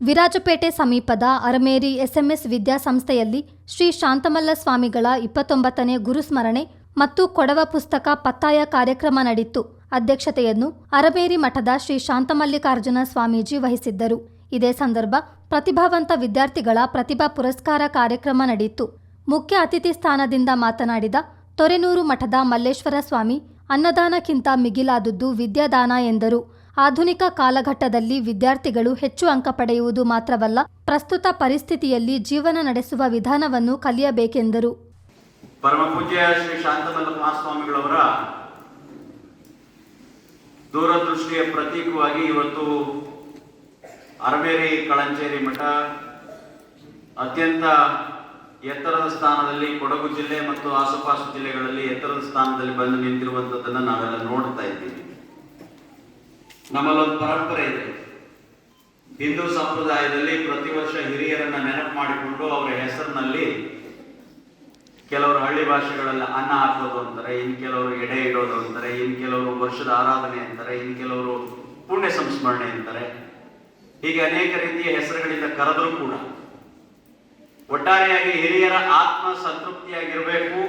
ವಿರಾಜಪೇಟೆ ಸಮೀಪದ ಅರಮೇರಿ ಎಸ್ಎಂಎಸ್ ವಿದ್ಯಾಸಂಸ್ಥೆಯಲ್ಲಿ ಶ್ರೀ ಶಾಂತಮಲ್ಲ ಸ್ವಾಮಿಗಳ 29ನೇ ಗುರುಸ್ಮರಣೆ ಮತ್ತು ಕೊಡವ ಪುಸ್ತಕ ಪತ್ತಾಯ ಕಾರ್ಯಕ್ರಮ ನಡೆಯಿತು. ಅಧ್ಯಕ್ಷತೆಯನ್ನು ಅರಮೇರಿ ಮಠದ ಶ್ರೀ ಶಾಂತಮಲ್ಲಿಕಾರ್ಜುನ ಸ್ವಾಮೀಜಿ ವಹಿಸಿದ್ದರು. ಇದೇ ಸಂದರ್ಭ ಪ್ರತಿಭಾವಂತ ವಿದ್ಯಾರ್ಥಿಗಳ ಪ್ರತಿಭಾ ಪುರಸ್ಕಾರ ಕಾರ್ಯಕ್ರಮ ನಡೆಯಿತು. ಮುಖ್ಯ ಅತಿಥಿ ಸ್ಥಾನದಿಂದ ಮಾತನಾಡಿದ ತೊರೆನೂರು ಮಠದ ಮಲ್ಲೇಶ್ವರ ಸ್ವಾಮಿ, ಅನ್ನದಾನಕ್ಕಿಂತ ಮಿಗಿಲಾದುದು ವಿದ್ಯಾದಾನ ಎಂದರು. ಆಧುನಿಕ ಕಾಲಘಟ್ಟದಲ್ಲಿ ವಿದ್ಯಾರ್ಥಿಗಳು ಹೆಚ್ಚು ಅಂಕ ಪಡೆಯುವುದು ಮಾತ್ರವಲ್ಲ, ಪ್ರಸ್ತುತ ಪರಿಸ್ಥಿತಿಯಲ್ಲಿ ಜೀವನ ನಡೆಸುವ ವಿಧಾನವನ್ನು ಕಲಿಯಬೇಕೆಂದರು. ಪರಮಪೂಜ್ಯ ಶ್ರೀ ಶಾಂತಮಲ್ಲ ಮಹಾಸ್ವಾಮಿಗಳವರ ದೂರದೃಷ್ಟಿಯ ಪ್ರತೀಕವಾಗಿ ಇವತ್ತು ಅರಮೇರಿ ಕಳಂಚೇರಿ ಮಠ ಅತ್ಯಂತ ಎತ್ತರದ ಸ್ಥಾನದಲ್ಲಿ, ಕೊಡಗು ಜಿಲ್ಲೆ ಮತ್ತು ಆಸುಪಾಸು ಜಿಲ್ಲೆಗಳಲ್ಲಿ ಎತ್ತರದ ಸ್ಥಾನದಲ್ಲಿ ಬಂದು ನಿಂತಿರುವಂಥದ್ದನ್ನು ನಾವೆಲ್ಲ ನೋಡ್ತಾ ಇದ್ದೀವಿ. ನಮ್ಮಲ್ಲೊಂದು ಪರಂಪರೆ ಇದೆ. ಹಿಂದೂ ಸಂಪ್ರದಾಯದಲ್ಲಿ ಪ್ರತಿ ವರ್ಷ ಹಿರಿಯರನ್ನ ನೆನಪು ಮಾಡಿಕೊಂಡು ಅವರ ಹೆಸರಿನಲ್ಲಿ ಕೆಲವರು ಹಳ್ಳಿ ಭಾಷೆಗಳಲ್ಲಿ ಅನ್ನ ಹಾಕೋದು ಅಂತಾರೆ, ಇನ್ನು ಕೆಲವರು ಎಡೆ ಇಡೋದು ಅಂತಾರೆ, ಇನ್ನು ಕೆಲವರು ವರ್ಷದ ಆರಾಧನೆ ಅಂತಾರೆ, ಇನ್ನು ಕೆಲವರು ಪುಣ್ಯ ಸಂಸ್ಮರಣೆ ಅಂತಾರೆ. ಹೀಗೆ ಅನೇಕ ರೀತಿಯ ಹೆಸರುಗಳಿಂದ ಕರೆದರೂ ಕೂಡ ಒಟ್ಟಾರೆಯಾಗಿ ಹಿರಿಯರ ಆತ್ಮ ಸಂತೃಪ್ತಿಯಾಗಿರಬೇಕು,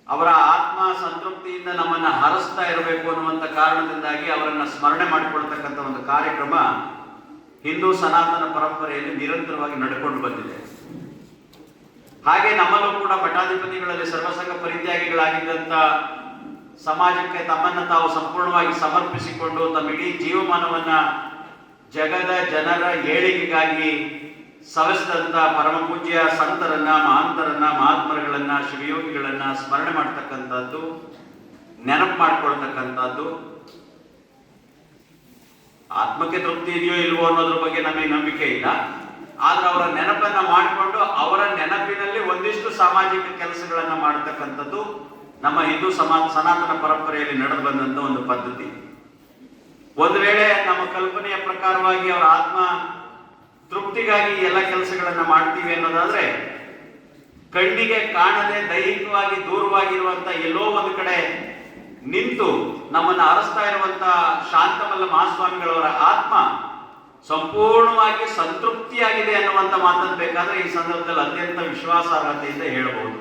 ಅವರ ಆತ್ಮ ಸಂತೃಪ್ತಿಯಿಂದ ನಮ್ಮನ್ನ ಹರಸ್ತಾ ಇರಬೇಕು ಅನ್ನುವಂಥ ಕಾರಣದಿಂದಾಗಿ ಅವರನ್ನ ಸ್ಮರಣೆ ಮಾಡಿಕೊಳ್ತಕ್ಕಂಥ ಒಂದು ಕಾರ್ಯಕ್ರಮ ಹಿಂದೂ ಸನಾತನ ಪರಂಪರೆಯಲ್ಲಿ ನಿರಂತರವಾಗಿ ನಡ್ಕೊಂಡು ಬಂದಿದೆ. ಹಾಗೆ ನಮ್ಮಲ್ಲೂ ಕೂಡ ಮಠಾಧಿಪತಿಗಳಲ್ಲಿ ಸರ್ವಸಂಗ ಪರಿತ್ಯಾಗಿಗಳಾಗಿದ್ದಂಥ ಸಮಾಜಕ್ಕೆ ತಮ್ಮನ್ನು ತಾವು ಸಂಪೂರ್ಣವಾಗಿ ಸಮರ್ಪಿಸಿಕೊಂಡು ತಮ್ಮ ಇಡೀ ಜೀವಮಾನವನ್ನ ಜಗದ ಜನರ ಏಳಿಗೆಗಾಗಿ ಸವೆಸಿದಂಥ ಪರಮ ಪೂಜ್ಯ ಸಂತರನ್ನ, ಮಹಾಂತರನ್ನ, ಮಹಾತ್ಮರುಗಳನ್ನ, ಶಿವಯೋಗಿಗಳನ್ನ ಸ್ಮರಣೆ ಮಾಡ್ತಕ್ಕಂಥದ್ದು, ನೆನಪು ಮಾಡ್ಕೊಳ್ತಕ್ಕಂಥದ್ದು. ಆತ್ಮಕ್ಕೆ ತೃಪ್ತಿ ಇದೆಯೋ ಇಲ್ವೋ ಅನ್ನೋದ್ರ ಬಗ್ಗೆ ನಮಗೆ ನಂಬಿಕೆ ಇಲ್ಲ. ಆದ್ರೆ ಅವರ ನೆನಪನ್ನ ಮಾಡಿಕೊಂಡು ಅವರ ನೆನಪಿನಲ್ಲಿ ಒಂದಿಷ್ಟು ಸಾಮಾಜಿಕ ಕೆಲಸಗಳನ್ನ ಮಾಡತಕ್ಕಂಥದ್ದು ನಮ್ಮ ಹಿಂದೂ ಸನಾತನ ಪರಂಪರೆಯಲ್ಲಿ ನಡೆದು ಬಂದಂತ ಒಂದು ಪದ್ಧತಿ. ಒಂದು ವೇಳೆ ನಮ್ಮ ಕಲ್ಪನೆಯ ಪ್ರಕಾರವಾಗಿ ಅವರ ಆತ್ಮ ತೃಪ್ತಿಗಾಗಿ ಎಲ್ಲ ಕೆಲಸಗಳನ್ನ ಮಾಡ್ತೀವಿ ಅನ್ನೋದಾದ್ರೆ, ಕಣ್ಣಿಗೆ ಕಾಣದೆ ದೈಹಿಕವಾಗಿ ದೂರವಾಗಿರುವಂತ ಎಲ್ಲೋ ಒಂದು ಕಡೆ ನಿಂತು ನಮ್ಮನ್ನು ಅರಸ್ತಾ ಇರುವಂತ ಶಾಂತಮಲ್ಲ ಮಹಾಸ್ವಾಮಿಗಳವರ ಆತ್ಮ ಸಂಪೂರ್ಣವಾಗಿ ಸಂತೃಪ್ತಿಯಾಗಿದೆ ಅನ್ನುವಂಥ ಮಾತನ್ನು ಬೇಕಾದ್ರೆ ಈ ಸಂದರ್ಭದಲ್ಲಿ ಅತ್ಯಂತ ವಿಶ್ವಾಸಾರ್ಹತೆಯಿಂದ ಹೇಳಬಹುದು.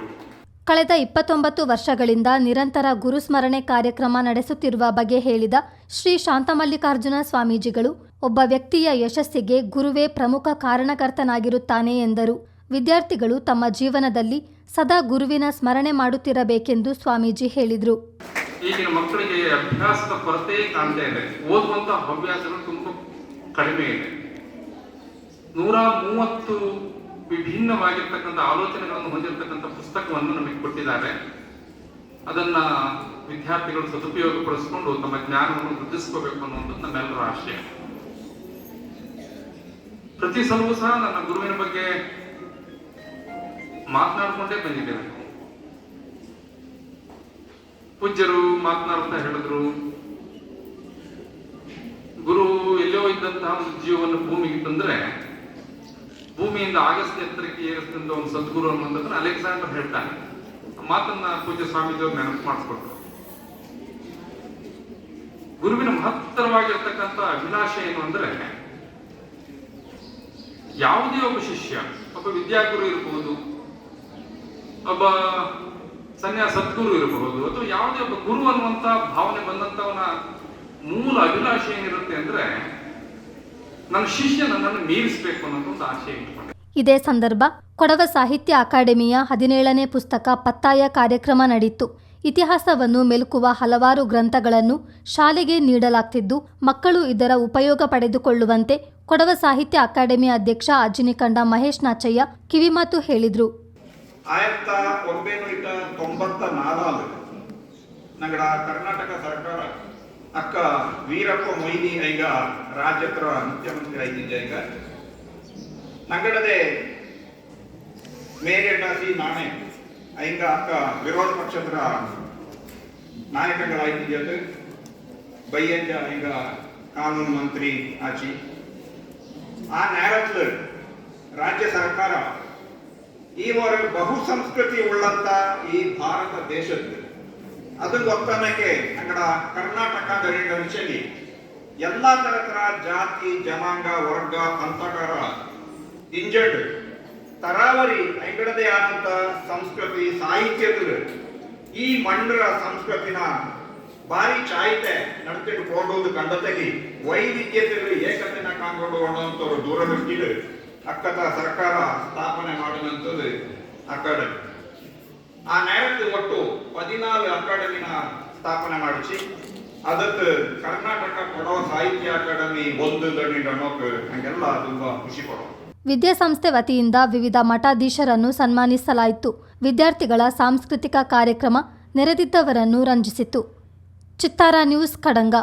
ಕಳೆದ 29 ವರ್ಷಗಳಿಂದ ನಿರಂತರ ಗುರುಸ್ಮರಣೆ ಕಾರ್ಯಕ್ರಮ ನಡೆಸುತ್ತಿರುವ ಬಗ್ಗೆ ಹೇಳಿದ ಶ್ರೀ ಶಾಂತಮಲ್ಲಿಕಾರ್ಜುನ ಸ್ವಾಮೀಜಿಗಳು, ಒಬ್ಬ ವ್ಯಕ್ತಿಯ ಯಶಸ್ಸಿಗೆ ಗುರುವೇ ಪ್ರಮುಖ ಕಾರಣಕರ್ತನಾಗಿರುತ್ತಾನೆ ಎಂದರು. ವಿದ್ಯಾರ್ಥಿಗಳು ತಮ್ಮ ಜೀವನದಲ್ಲಿ ಸದಾ ಗುರುವಿನ ಸ್ಮರಣೆ ಮಾಡುತ್ತಿರಬೇಕೆಂದು ಸ್ವಾಮೀಜಿ ಹೇಳಿದರು. ಈಗಿನ ಮಕ್ಕಳಿಗೆ ಅಭ್ಯಾಸದ ಕೊರತೆ ಕಾಣ್ತಾ ಇದೆ. ಓದುವಂತ ಹವ್ಯಾಸಗಳು ತುಂಬಾ ಕಡಿಮೆ ಇದೆ. 130 ವಿಭಿನ್ನವಾಗಿರ್ತಕ್ಕಂಥ ಆಲೋಚನೆಗಳನ್ನು ಹೊಂದಿರತಕ್ಕಂಥ ಪುಸ್ತಕವನ್ನು ನಮಗೆ ಕೊಟ್ಟಿದ್ದಾರೆ. ಅದನ್ನ ವಿದ್ಯಾರ್ಥಿಗಳು ಸದುಪಯೋಗ ಪಡಿಸಿಕೊಂಡು ತಮ್ಮ ಜ್ಞಾನವನ್ನು ವೃದ್ಧಿಸ್ಕೋಬೇಕು ಅನ್ನುವುದು ನಮ್ಮೆಲ್ಲರ ಆಶಯ. ಪ್ರತಿ ಸಲವೂ ಸಹ ನನ್ನ ಗುರುವಿನ ಬಗ್ಗೆ ಮಾತನಾಡಿಕೊಂಡೇ ಬಂದಿದ್ದೇನೆ. ಪೂಜ್ಯರು ಮಾತನಾಡ್ತಾ ಹೇಳಿದ್ರು, ಗುರು ಎಲ್ಲೋ ಇದ್ದಂತಹ ಒಂದು ಜೀವವನ್ನು ಭೂಮಿಗೆ ತಂದ್ರೆ ಭೂಮಿಯಿಂದ ಆಗಸ್ಟ್ ಎತ್ತರಕ್ಕೆ ಏರಿಸಿದಂತ ಒಂದು ಸದ್ಗುರು ಅನ್ನೋದನ್ನ ಅಲೆಕ್ಸಾಂಡರ್ ಹೇಳ್ತಾನೆ. ಮಾತನ್ನ ಪೂಜ್ಯ ಸ್ವಾಮೀಜಿಯವರು ನೆನಪು ಮಾಡಿಸ್ಕೊಟ್ರು. ಗುರುವಿನ ಮಹತ್ತರವಾಗಿರ್ತಕ್ಕಂಥ ಅಭಿಲಾಷ ಏನು ಅಂದ್ರೆ, ಯಾವುದೇ ಒಬ್ಬ ಶಿಷ್ಯ, ಒಬ್ಬ ವಿದ್ಯಾಗುರು ಇರಬಹುದು, ಒಬ್ಬ ಸದ್ಗುರು ಇರಬಹುದು, ಅಥವಾ ಯಾವುದೇ ಒಬ್ಬ ಗುರು ಅನ್ನುವಂತ ಭಾವನೆ ಬಂದಂತವನ ಮೂಲ ಅಭಿಲಾಷೆ ಏನಿರುತ್ತೆ ಅಂದ್ರೆ, ನನ್ನ ಶಿಷ್ಯ ನನ್ನನ್ನು ಮೀರಿಸಬೇಕು ಅನ್ನೋದು ಒಂದು ಆಶೆ ಇಟ್ಕೊಂಡೆ. ಇದೇ ಸಂದರ್ಭ ಕೊಡವ ಸಾಹಿತ್ಯ ಅಕಾಡೆಮಿಯ 17ನೇ ಪುಸ್ತಕ ಪತ್ತಾಯ ಕಾರ್ಯಕ್ರಮ ನಡೆಯಿತು. ಇತಿಹಾಸವನ್ನು ಮೆಲುಕುವ ಹಲವಾರು ಗ್ರಂಥಗಳನ್ನು ಶಾಲೆಗೆ ನೀಡಲಾಗ್ತಿದ್ದು, ಮಕ್ಕಳು ಇದರ ಉಪಯೋಗ ಪಡೆದುಕೊಳ್ಳುವಂತೆ ಕೊಡವ ಸಾಹಿತ್ಯ ಅಕಾಡೆಮಿ ಅಧ್ಯಕ್ಷ ಅಜ್ಜಿನಿಕಂಡ ಮಹೇಶ್ ನಾಚಯ್ಯ ಕಿವಿಮಾತು ಹೇಳಿದರು. 1994 ನಗಡ ಕರ್ನಾಟಕ ಸರ್ಕಾರ ಅಕ್ಕ ವೀರಪ್ಪ ಮೊಯ್ಲಿ ಈಗ ರಾಜ್ಯದ ಮುಖ್ಯಮಂತ್ರಿ ಆಗಿದ್ದೆ. ಈಗ ನಗಡದೆ ಮೇರೆಟಾಸಿ ನಾಣೆ ಈಗ ಅಕ್ಕ ವಿರೋಧ ಪಕ್ಷದ ನಾಯಕಗಳಾಗಿದ್ದ ಬೈಯಂಜ ಈಗ ಕಾನೂನು ಮಂತ್ರಿ ಆಚಿ ಆ ನೇರತ್ಲು ರಾಜ್ಯ ಸರ್ಕಾರ ಈ ಬಹು ಸಂಸ್ಕೃತಿ ಉಳ್ಳಂತ ಈ ಭಾರತ ದೇಶದ್ದು ಅದು ಗೊತ್ತನಕ್ಕೆ ಅಂಗಡ ಕರ್ನಾಟಕದ ವಿಷಯ ಎಲ್ಲ ತರ ಜಾತಿ ಜನಾಂಗ ವರ್ಗ ಪಂಥಕಾರ ಇಂಜಡ್ ತರಾವರಿ ಐಂಗಡದೇ ಆದಂತ ಸಂಸ್ಕೃತಿ ಸಾಹಿತ್ಯದ ಈ ಮಂಡ್ರ ಸಂಸ್ಕೃತಿನ ಭಾರಿ ಚಾಯ್ತೆ ನಡೆಸಿಟ್ಕೊಂಡು ಕಂಡತೆಗಿ ವೈವಿಧ್ಯತೆಗಳು ಏಕತೆನ ಕಾಣ್ಕೊಂಡು ಹೋಗುವಂತವ್ರು ದೂರದೃಷ್ಟಿಲು ಅಕ್ಕದ ಸರ್ಕಾರ ಸ್ಥಾಪನೆ ಮಾಡಿದಂಥದ್ದು ಅಕಾಡೆಮಿ. ಆ ನೇರಕ್ಕೆ ಒಟ್ಟು 14 ಅಕಾಡೆಮಿನ ಸ್ಥಾಪನೆ ಮಾಡಿಸಿ ಅದಕ್ಕೆ ಕರ್ನಾಟಕ ಕೊಡವ ಸಾಹಿತ್ಯ ಅಕಾಡೆಮಿ ಒಂದು ಅನ್ನೋಕೆ ಹಂಗೆಲ್ಲ ತುಂಬಾ ಖುಷಿ ಪಡೋ. ವಿದ್ಯಾಸಂಸ್ಥೆ ವತಿಯಿಂದ ವಿವಿಧ ಮಠಾಧೀಶರನ್ನು ಸನ್ಮಾನಿಸಲಾಯಿತು. ವಿದ್ಯಾರ್ಥಿಗಳ ಸಾಂಸ್ಕೃತಿಕ ಕಾರ್ಯಕ್ರಮ ನೆರೆದಿದ್ದವರನ್ನು ರಂಜಿಸಿತು. ಚಿತ್ತಾರ ನ್ಯೂಸ್, ಕಡಂಗ.